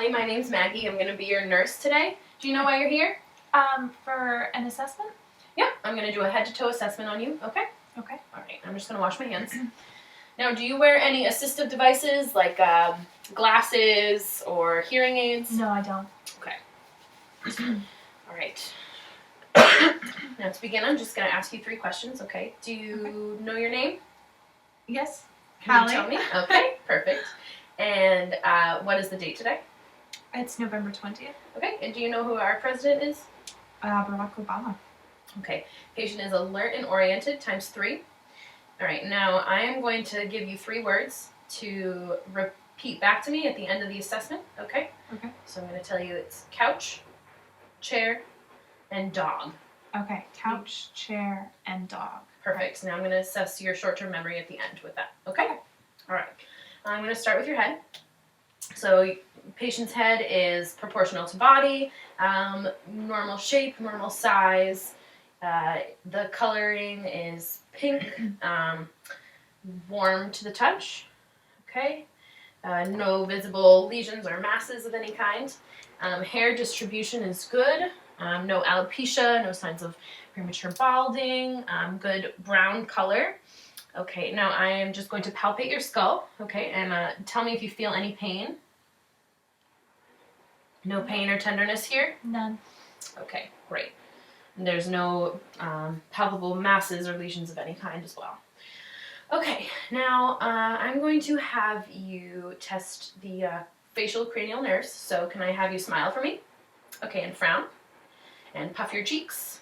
Callie. My name's Maggie. I'm going to be your nurse today. Do you know why you're here? For an assessment? Yeah, I'm going to do a head-to-toe assessment on you. Okay? Okay. All right, I'm just going to wash my hands. Now, do you wear any assistive devices like glasses or hearing aids? No, I don't. Okay. All right. Now, to begin, I'm just going to ask you 3 questions, okay? Do you know your name? Yes. Can you tell me? Okay, perfect. And what is the date today? It's November 20th. Okay, and do you know who our president is? Barack Obama. Okay, patient is alert and oriented, ×3. All right, now I am going to give you 3 words to repeat back to me at the end of the assessment, okay? Okay. So I'm going to tell you it's couch, chair, and dog. Okay, couch, chair, and dog. Perfect. Now I'm going to assess your short-term memory at the end with that, okay? All right. I'm going to start with your head. So patient's head is proportional to body, normal shape, normal size. The coloring is pink, warm to the touch, okay? No visible lesions or masses of any kind. Hair distribution is good. No alopecia, no signs of premature balding, good brown color. Okay, now I am just going to palpate your skull, okay, and tell me if you feel any pain. No pain or tenderness here? None. Okay, great. And there's no palpable masses or lesions of any kind as well. Okay, now I'm going to have you test the facial cranial nerves. So can I have you smile for me? Okay, and frown. And puff your cheeks.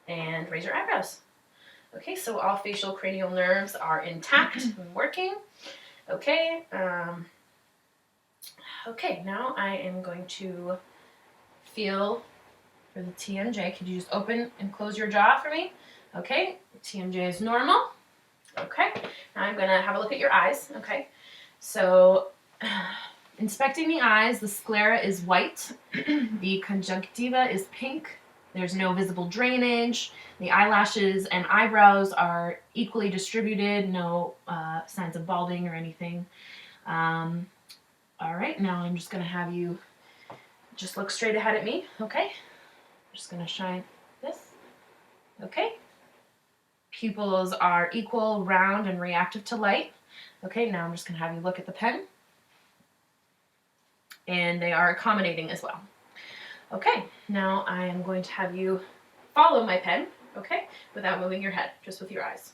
And raise your eyebrows. Okay, so all facial cranial nerves are intact and working. Okay, okay, now I am going to feel for the TMJ. Could you just open and close your jaw for me? Okay, TMJ is normal. Okay, now I'm going to have a look at your eyes. Okay, so inspecting the eyes, the sclera is white, the conjunctiva is pink, there's no visible drainage, the eyelashes and eyebrows are equally distributed, no signs of balding or anything. All right, now I'm just going to have you just look straight ahead at me, okay? I'm just going to shine this, okay? Pupils are equal, round, and reactive to light. Okay, now I'm just going to have you look at the pen. And they are accommodating as well. Okay, now I am going to have you follow my pen, okay, without moving your head, just with your eyes.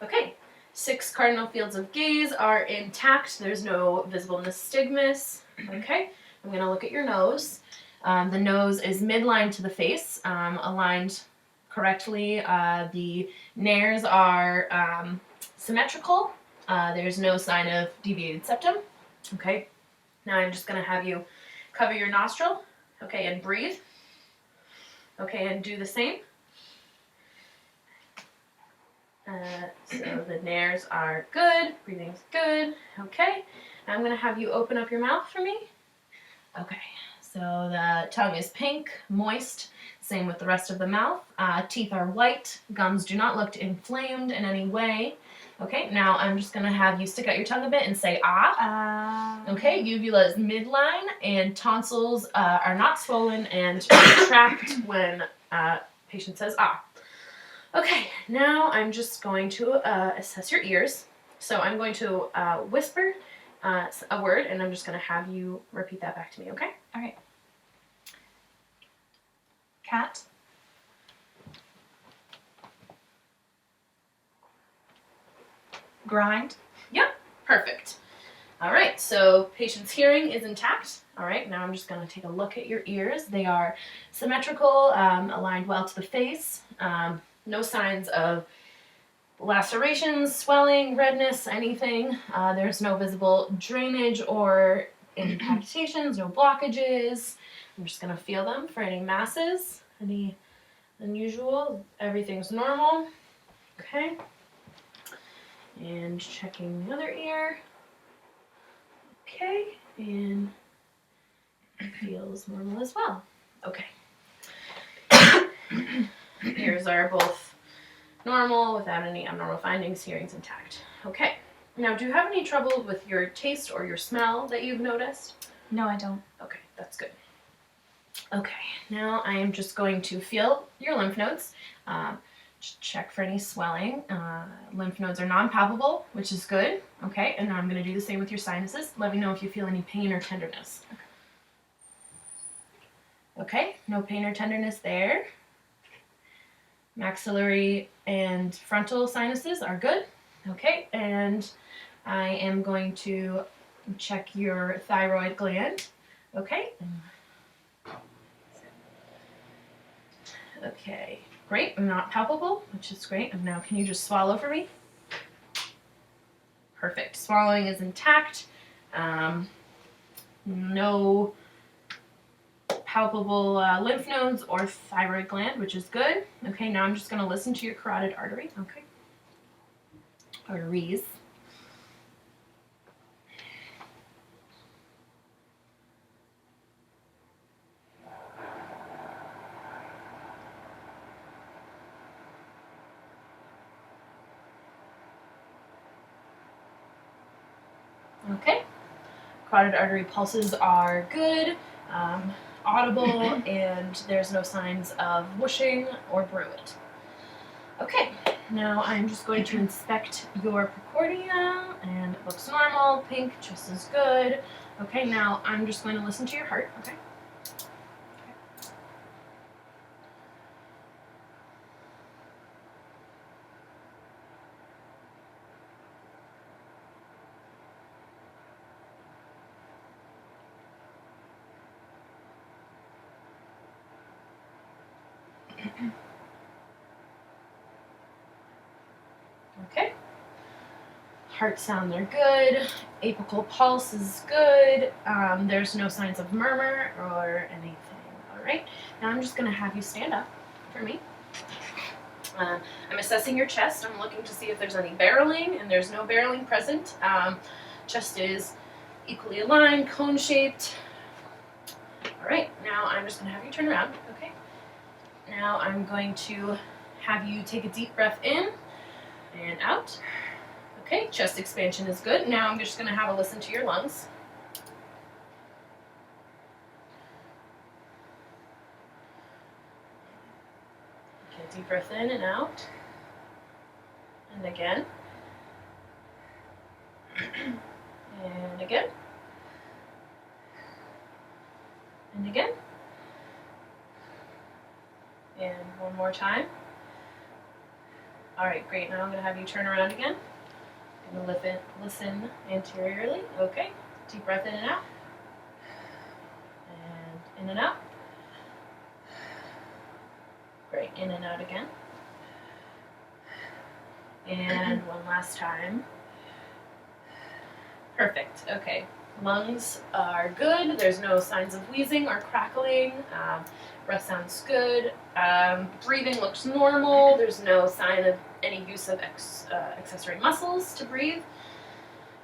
Okay, 6 cardinal fields of gaze are intact. There's no visible nystagmus. Okay, I'm going to look at your nose. The nose is midline to the face, aligned correctly. The nares are symmetrical. There's no sign of deviated septum. Okay, now I'm just going to have you cover your nostril. Okay, and breathe. Okay, and do the same. So the nares are good, breathing's good, okay. Now I'm going to have you open up your mouth for me. Okay, so the tongue is pink, moist, same with the rest of the mouth. Teeth are white, gums do not look inflamed in any way. Okay, now I'm just going to have you stick out your tongue a bit and say ah. Okay, uvula is midline and tonsils are not swollen and contract when patient says ah. Okay, now I'm just going to assess your ears. So I'm going to whisper a word, and I'm just going to have you repeat that back to me, okay? All right. Cat. Grind. Yep, perfect. All right, so patient's hearing is intact. All right, now I'm just going to take a look at your ears. They are symmetrical, aligned well to the face. No signs of lacerations, swelling, redness, anything. There's no visible drainage or impactations, no blockages. I'm just going to feel them for any masses, any unusual. Everything's normal. Okay. And checking the other ear. Okay. And it feels normal as well. Okay. Ears are both normal without any abnormal findings. Hearing's intact. Okay. Now, do you have any trouble with your taste or your smell that you've noticed? No, I don't. Okay, that's good. Okay, now I am just going to feel your lymph nodes. Just check for any swelling. Lymph nodes are non-palpable, which is good. Okay, and now I'm going to do the same with your sinuses. Let me know if you feel any pain or tenderness. Okay, no pain or tenderness there. Maxillary and frontal sinuses are good. Okay, and I am going to check your thyroid gland. Okay. Okay, great. Not palpable, which is great. And now can you just swallow for me? Perfect. Swallowing is intact. No palpable lymph nodes or thyroid gland, which is good. Okay, now I'm just going to listen to your carotid artery. Okay. Arteries. Okay. Carotid artery pulses are good, audible, and there's no signs of whooshing or bruit. Okay, now I'm just going to inspect your precordia, and it looks normal. Pink, just as good. Okay, now I'm just going to listen to your heart. Okay. Okay. Heart sounds are good. Apical pulse is good. There's no signs of murmur or anything. All right. Now I'm just going to have you stand up for me. I'm assessing your chest. I'm looking to see if there's any barreling, and there's no barreling present. Chest is equally aligned, cone-shaped. All right. Now I'm just going to have you turn around. Okay. Now I'm going to have you take a deep breath in and out. Okay, chest expansion is good. Now I'm just going to have a listen to your lungs. Okay, deep breath in and out. And again. And again. And again. And one more time. All right, great. Now I'm going to have you turn around again. I'm going to listen anteriorly. Okay. Deep breath in and out. And in and out. Great. In and out again. And one last time. Perfect. Okay. Lungs are good. There's no signs of wheezing or crackling. Breath sounds good. Breathing looks normal. There's no sign of any use of accessory muscles to breathe.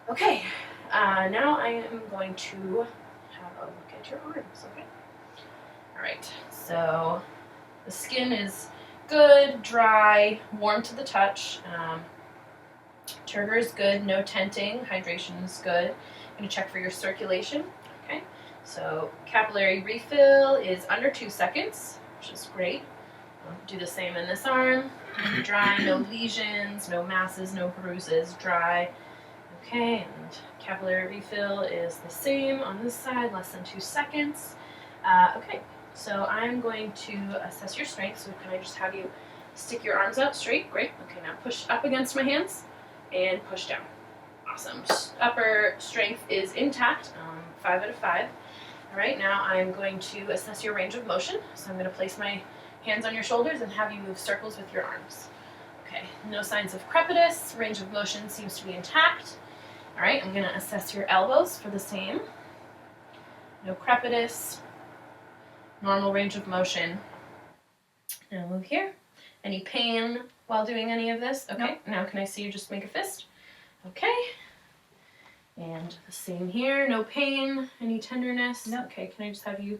Okay, now I am going to have a look at your arms, okay? All right, so the skin is good, dry, warm to the touch. Turgor is good, no tenting. Hydration is good. I'm going to check for your circulation, okay? So capillary refill is under 2 seconds, which is great. I'll do the same in this arm. Dry, no lesions, no masses, no bruises, dry. Okay, and capillary refill is the same on this side, less than 2 seconds. Okay, so I'm going to assess your strength. So can I just have you stick your arms out straight? Great. Okay, now push up against my hands and push down. Awesome. Upper strength is intact, 5 out of 5. All right, now I'm going to assess your range of motion. So I'm going to place my hands on your shoulders and have you move circles with your arms. Okay, no signs of crepitus. Range of motion seems to be intact. All right, I'm going to assess your elbows for the same. No crepitus. Normal range of motion. Now move here. Any pain while doing any of this? Okay, Nope. Now can I see you just make a fist? Okay. And the same here, no pain, any tenderness? Nope. Okay, can I just have you,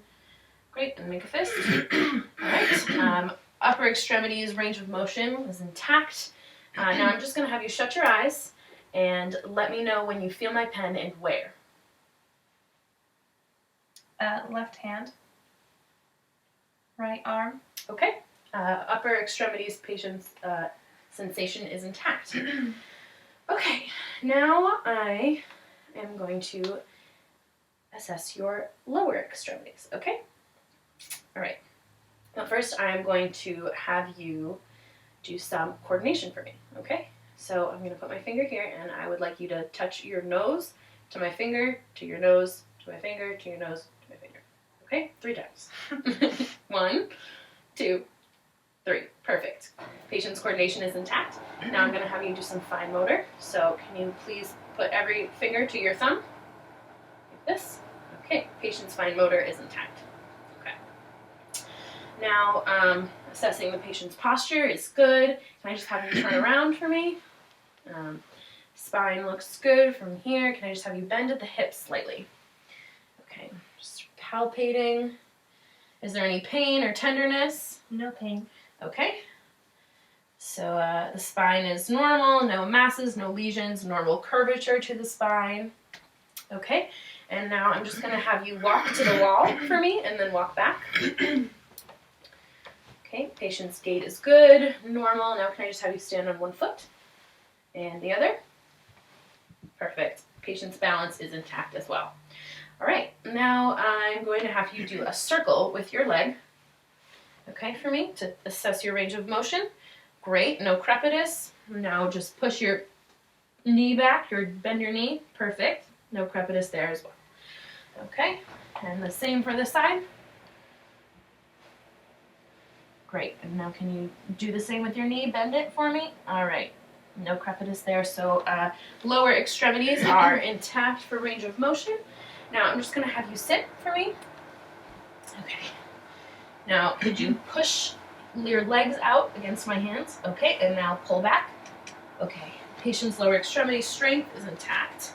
great, and make a fist? All right, upper extremities range of motion is intact. Now I'm just going to have you shut your eyes and let me know when you feel my pen and where. Left hand. Right arm. Okay. Upper extremities patient's sensation is intact. Okay, now I am going to assess your lower extremities, okay? All right. Now first I'm going to have you do some coordination for me, okay? So I'm going to put my finger here and I would like you to touch your nose to my finger, to your nose, to my finger, to your nose, to my finger. Okay? 3 times. 1, 2, 3. Perfect. Patient's coordination is intact. Now I'm going to have you do some fine motor. So can you please put every finger to your thumb? Like this. Okay. Patient's fine motor is intact. Okay. Now, assessing the patient's posture is good. Can I just have you turn around for me? Spine looks good from here. Can I just have you bend at the hips slightly? Okay. Just palpating. Is there any pain or tenderness? No pain. Okay. So the spine is normal, no masses, no lesions, normal curvature to the spine. Okay. And now I'm just going to have you walk to the wall for me and then walk back. Okay. Patient's gait is good, normal. Now can I just have you stand on one foot and the other? Perfect. Patient's balance is intact as well. All right. Now I'm going to have you do a circle with your leg. Okay, for me, to assess your range of motion. Great, no crepitus. Now just push your knee back, or bend your knee. Perfect. No crepitus there as well. Okay, and the same for this side. Great, and now can you do the same with your knee? Bend it for me. All right, no crepitus there. So lower extremities are intact for range of motion. Now I'm just gonna have you sit for me. Okay. Now, could you push your legs out against my hands? Okay, and now pull back. Okay, patient's lower extremity strength is intact.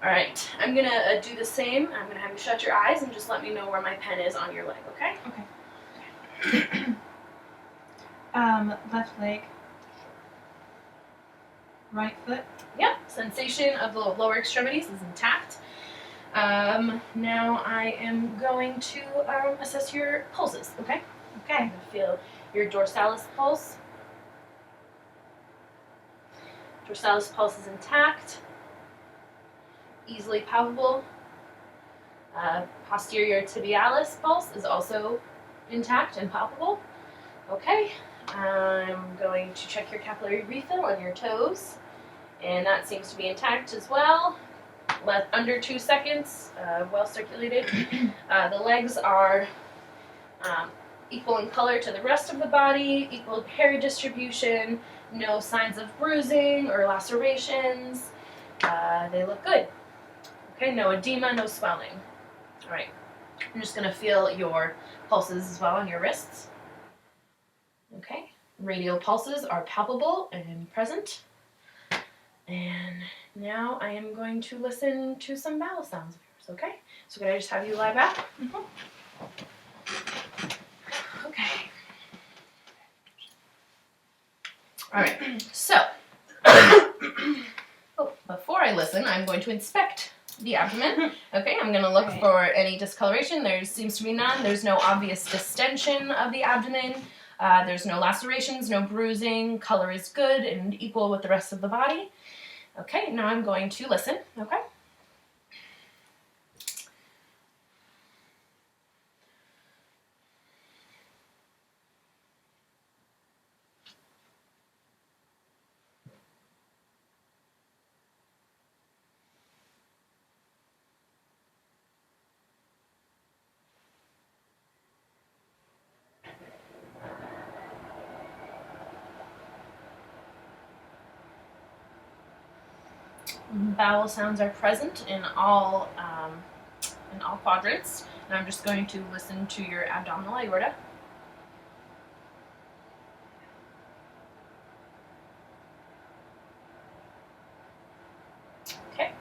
All right, I'm gonna do the same. I'm gonna have you shut your eyes and just let me know where my pen is on your leg, okay? Okay. Left leg. Right foot. Yep, sensation of the lower extremities is intact. Now I am going to assess your pulses, okay? Okay. I'm going to feel your dorsalis pulse. Dorsalis pulse is intact, easily palpable. Posterior tibialis pulse is also intact and palpable. Okay, I'm going to check your capillary refill on your toes, and that seems to be intact as well. Under 2 seconds, well circulated. The legs are equal in color to the rest of the body, equal hair distribution, no signs of bruising or lacerations. They look good. Okay, no edema, no swelling. All right, I'm just gonna feel your pulses as well on your wrists. Okay, radial pulses are palpable and present. And now I am going to listen to some bowel sounds of yours, okay? So can I just have you lie back? Mm-hmm. Okay. All right, so before I listen, I'm going to inspect the abdomen. Okay, I'm going to look for any discoloration. There seems to be none. There's no obvious distension of the abdomen. There's no lacerations, no bruising. Color is good and equal with the rest of the body. Okay, now I'm going to listen, okay? Bowel sounds are present in all quadrants. And I'm just going to listen to your abdominal aorta. Okay.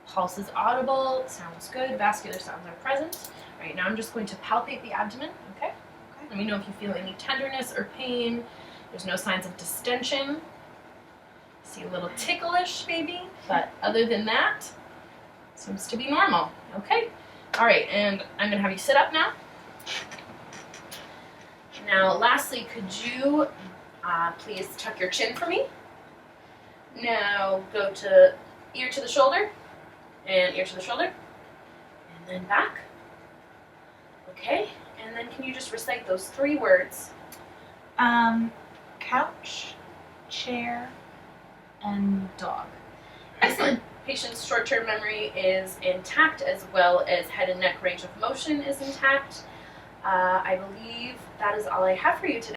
Pulse is audible, sounds good, vascular sounds are present. All right, now I'm just going to palpate the abdomen, okay? Okay. Let me know if you feel any tenderness or pain. There's no signs of distension. See a little ticklish maybe, but other than that, seems to be normal. Okay. All right, and I'm gonna have you sit up now. Now, lastly, could you please tuck your chin for me? Now go to ear to the shoulder, and ear to the shoulder, and then back. Okay, and then can you just recite those 3 words? Couch, chair, and dog. Excellent. Patient's short-term memory is intact, as well as head and neck range of motion is intact. I believe that is all I have for you today.